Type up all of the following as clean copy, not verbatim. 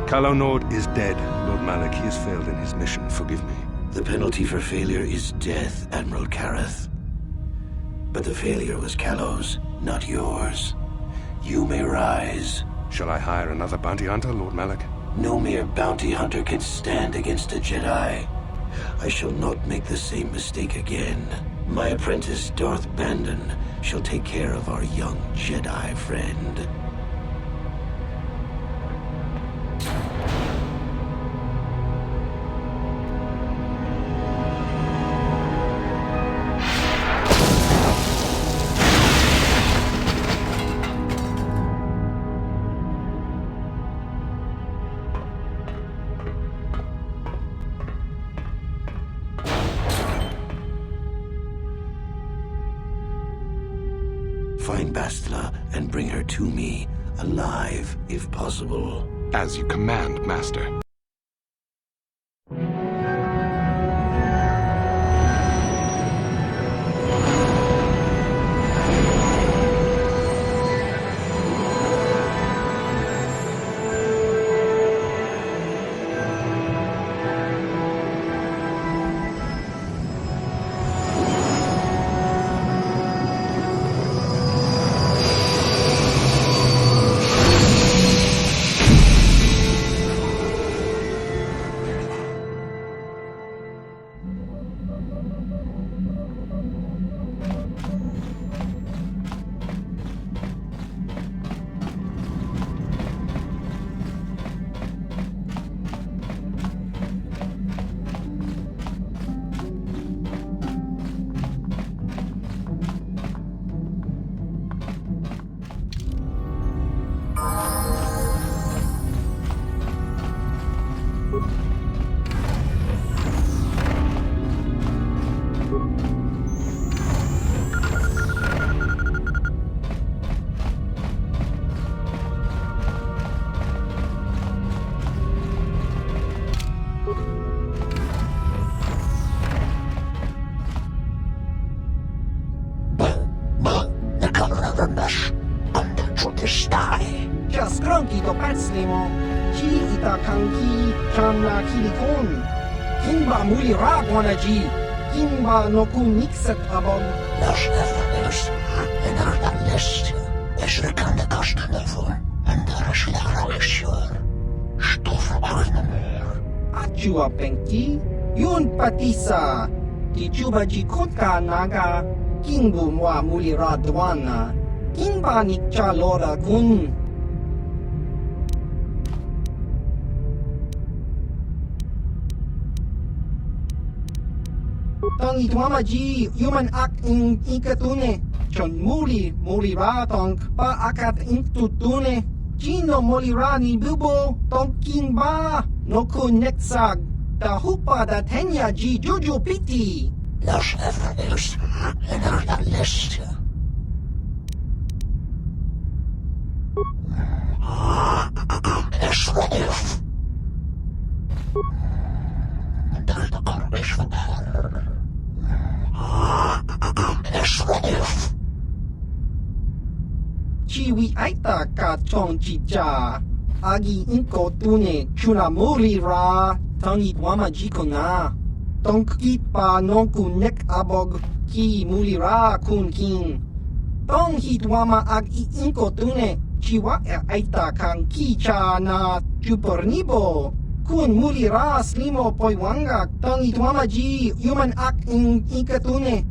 Kalonord is dead, Lord Malak. He has failed in his mission. Forgive me. The penalty for failure is death, Admiral Kareth. But the failure was Kalo's, not yours. You may rise. Shall I hire another bounty hunter, Lord Malak? No mere bounty hunter can stand against a Jedi. I shall not make the same mistake again. My apprentice, Darth Bandon, shall take care of our young Jedi friend. Find Bastila and bring her to me, alive, if possible. As you command, Master. Skrunky to Patslimo, Chi ita kanki, Channa Kilikon, Kimba Muli Ragwanaji, Kimba no kun Nixet abon. Los Everus, en harda list, is rekande kasten ervoor, en daar is Lara Sure. Stof Arnemer. Achua Penki, Yun Patisa, Tichubaji Kutka Naga, Kimbu Mwa Muli Radwana, Kimba Nikcha Lora Kun. Tong itwama ji human ak in ikatune chon muli ra tong pa akat in tutune chino muli ra ni bubo tong king ba no kun neksag da hupa da tenya ji juju piti. Los Everus en harda list. Israël. Daar de kar is van haar. Israël. Chiwi aita ka chong chicha agi inko tune chuna muli ra tong itwama ji kuna tong kipa non kun nek abog ki muli ra kun king tong hitwama ag inko tune chiwa aita kang kicha na chupornibo kun muli ra slimo poiwanga tong itwama ji human ak in ikatune.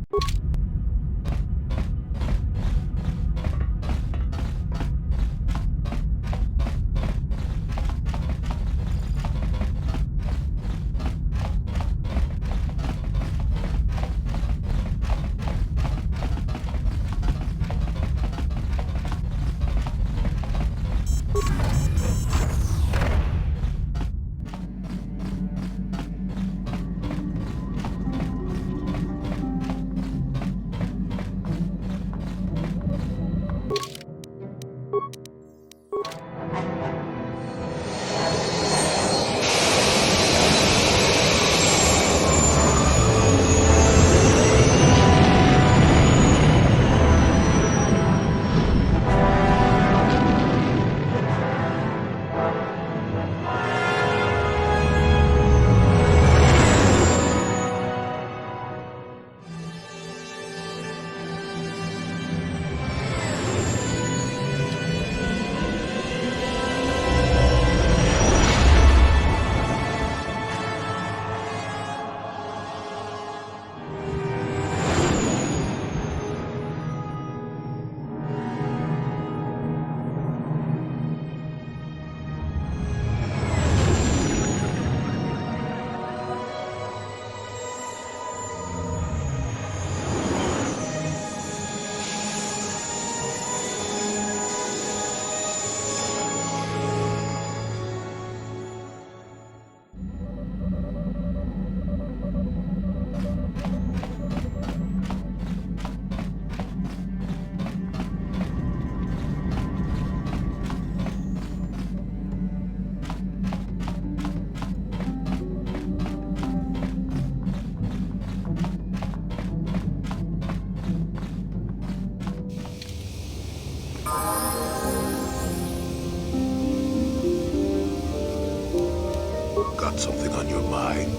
got something on your mind.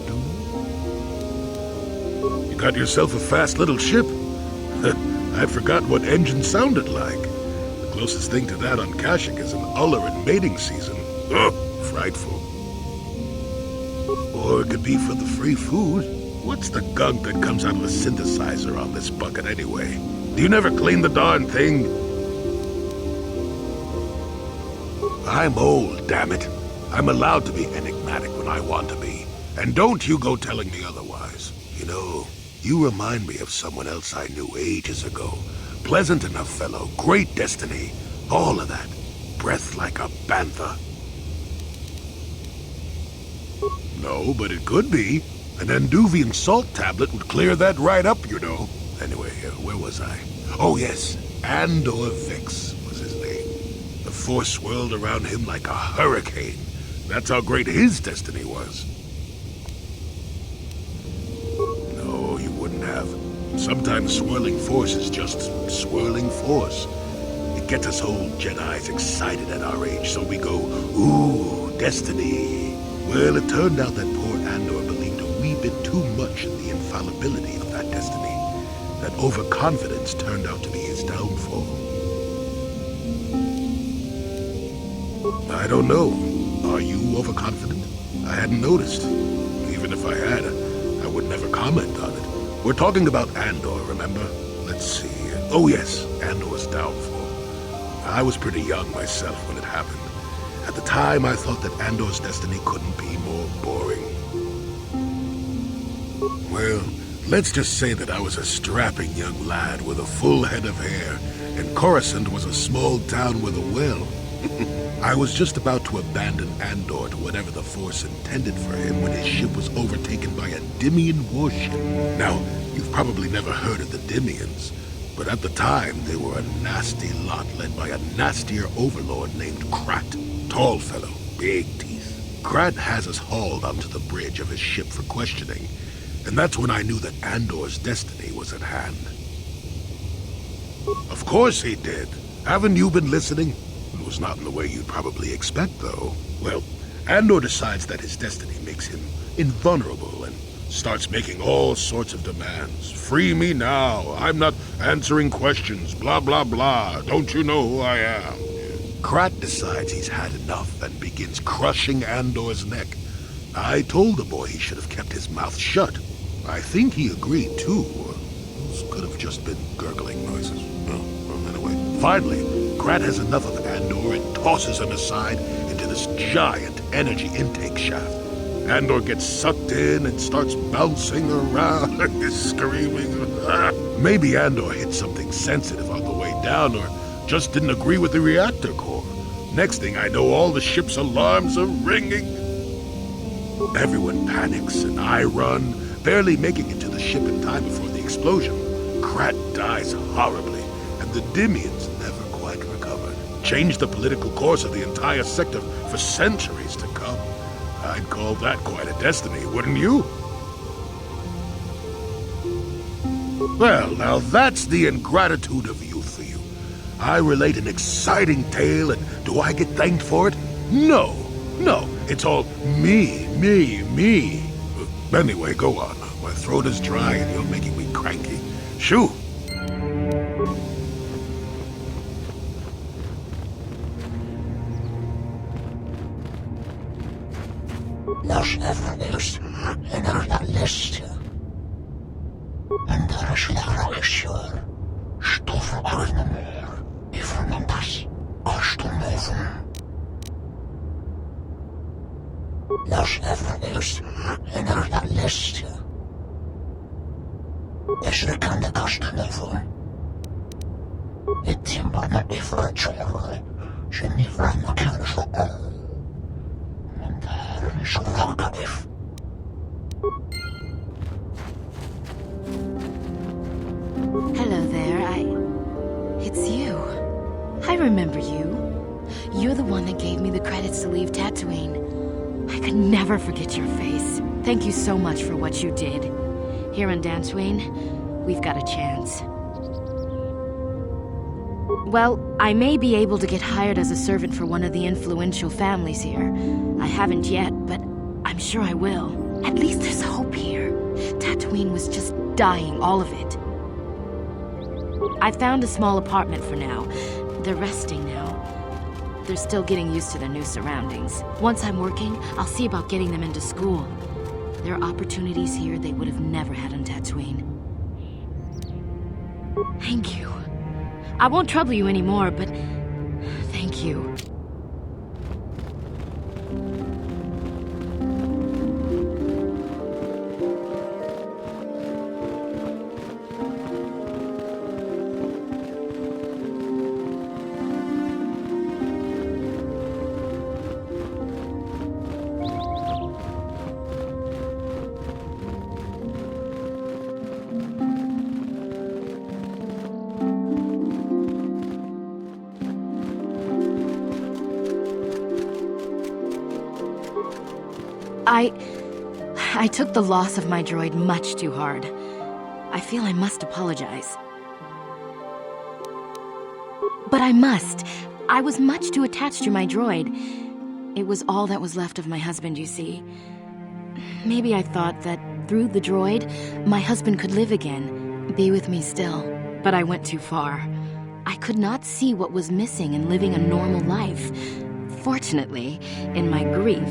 You got yourself a fast little ship? I'd forgotten what engine sounded like. The closest thing to that on Kashyyyk is an uller in mating season. Ugh, frightful. Or it could be for the free food. What's the gunk that comes out of a synthesizer on this bucket anyway? Do you never clean the darn thing? I'm old, damn it. I'm allowed to be enigmatic when I want to be. And don't you go telling me otherwise. You know, you remind me of someone else I knew ages ago. Pleasant enough fellow, great destiny, all of that. Breath like a bantha. No, but it could be. An Anduvian salt tablet would clear that right up, you know. Anyway, where was I? Oh yes, Andor Vex was his name. The force swirled around him like a hurricane. That's how great his destiny was. No, you wouldn't have. Sometimes swirling force is just swirling force. It gets us old Jedis excited at our age, so we go, ooh, destiny. Well, it turned out that poor Andor believed a wee bit too much in the infallibility of that destiny. That overconfidence turned out to be his downfall. I don't know. Are you overconfident? I hadn't noticed. Even if I had, I would never comment on it. We're talking about Andor, remember? Let's see. Oh yes, Andor's downfall. I was pretty young myself when it happened. At the time, I thought that Andor's destiny couldn't be more boring. Well, let's just say that I was a strapping young lad with a full head of hair, and Coruscant was a small town with a well. I was just about to abandon Andor to whatever the Force intended for him when his ship was overtaken by a Dimian warship. Now, you've probably never heard of the Dimians, but at the time they were a nasty lot led by a nastier overlord named Krat. Tall fellow, big teeth. Krat has us hauled onto the bridge of his ship for questioning, and that's when I knew that Andor's destiny was at hand. Of course he did. Haven't you been listening? It was not in the way you'd probably expect, though. Well, Andor decides that his destiny makes him invulnerable and starts making all sorts of demands. Free me now. I'm not answering questions. Blah, blah, blah. Don't you know who I am? Krat decides he's had enough and begins crushing Andor's neck. I told the boy he should have kept his mouth shut. I think he agreed, too. Those could have just been gurgling noises. Well, anyway. Finally, Krat has enough of Andor and tosses him aside into this giant energy intake shaft. Andor gets sucked in and starts bouncing around, screaming. Maybe Andor hit something sensitive on the way down, or just didn't agree with the reactor core. Next thing I know, all the ship's alarms are ringing. Everyone panics, and I run, barely making it to the ship in time before the explosion. Krat dies horribly, and the Dimians never quite recovered. Changed the political course of the entire sector for centuries to come. I'd call that quite a destiny, wouldn't you? Well, now that's the ingratitude of youth for you. I relate an exciting tale, and do I get thanked for it? No, it's all me. Anyway, go on. My throat is dry and you're making me cranky. Shoo! Los Evanius in our list. En daar is Larakishur. Stoffen Arnemer. Ifernandas. Kostumoven. Los Evanius in our list. Is er kan de Kostumoven. Het timber met die vertrouwen. Ze niet van elkaar voor al. En daar is een vakadief. Hello there, It's you. I remember you. You're the one that gave me the credits to leave Tatooine. I could never forget your face. Thank you so much for what you did. Here in Dantooine, we've got a chance. Well, I may be able to get hired as a servant for one of the influential families here. I haven't yet, but I'm sure I will. At least there's hope here. Tatooine was just dying, all of it. I found a small apartment for now. They're resting now. They're still getting used to their new surroundings. Once I'm working, I'll see about getting them into school. There are opportunities here they would have never had on Dantooine. Thank you. I won't trouble you anymore, but thank you. I took the loss of my droid much too hard. I feel I must apologize. But I must. I was much too attached to my droid. It was all that was left of my husband, you see. Maybe I thought that through the droid, my husband could live again, be with me still. But I went too far. I could not see what was missing in living a normal life. Fortunately, in my grief,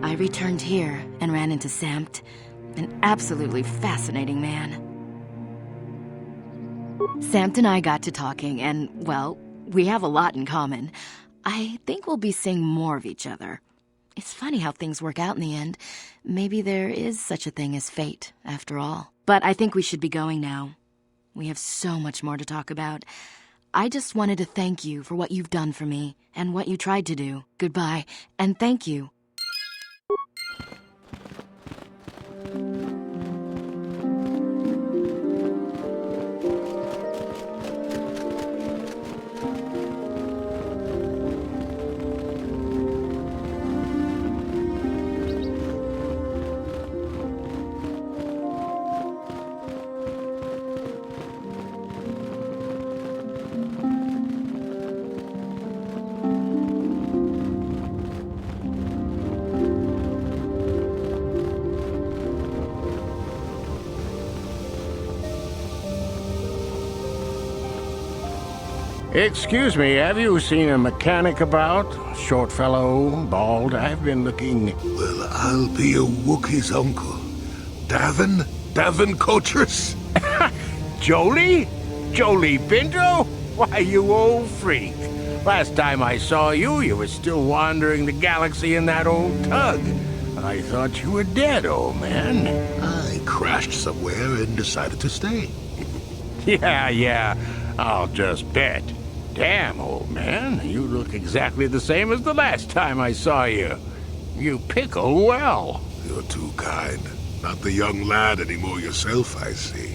I returned here and ran into Samt, an absolutely fascinating man. Samt and I got to talking and, well, we have a lot in common. I think we'll be seeing more of each other. It's funny how things work out in the end. Maybe there is such a thing as fate, after all. But I think we should be going now. We have so much more to talk about. I just wanted to thank you for what you've done for me and what you tried to do. Goodbye, and thank you. Excuse me, have you seen a mechanic about? Short fellow, bald, I've been looking... Well, I'll be a Wookiee's uncle. Davin? Davin Coaches? Jolie? Jolie Pinto? Why, you old freak. Last time I saw you, you were still wandering the galaxy in that old tug. I thought you were dead, old man. I crashed somewhere and decided to stay. Yeah, I'll just bet. Damn, old man, you look exactly the same as the last time I saw you. You pickle well. You're too kind. Not the young lad anymore yourself, I see.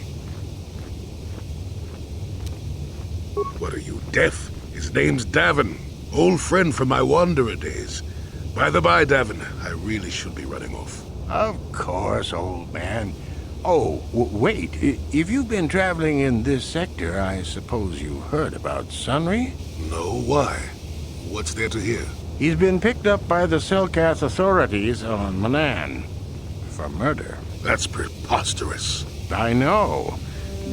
What are you, deaf? His name's Davin. Old friend from my Wanderer days. By the by, Davin, I really should be running off. Of course, old man. Oh, wait. If you've been traveling in this sector, I suppose you heard about Sunry? No, why? What's there to hear? He's been picked up by the Selkath authorities on Manan for murder. That's preposterous. I know.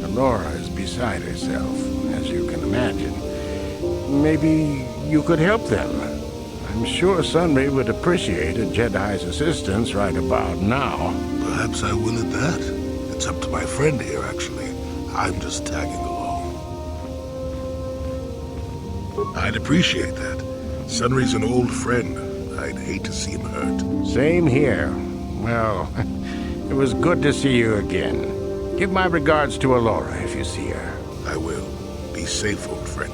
Laura is beside herself, as you can imagine. Maybe you could help them. I'm sure Sunry would appreciate a Jedi's assistance right about now. Perhaps I will at that. It's up to my friend here, actually. I'm just tagging along. I'd appreciate that. Sunry's an old friend. I'd hate to see him hurt. Same here. Well, it was good to see you again. Give my regards to Alora if you see her. I will. Be safe, old friend.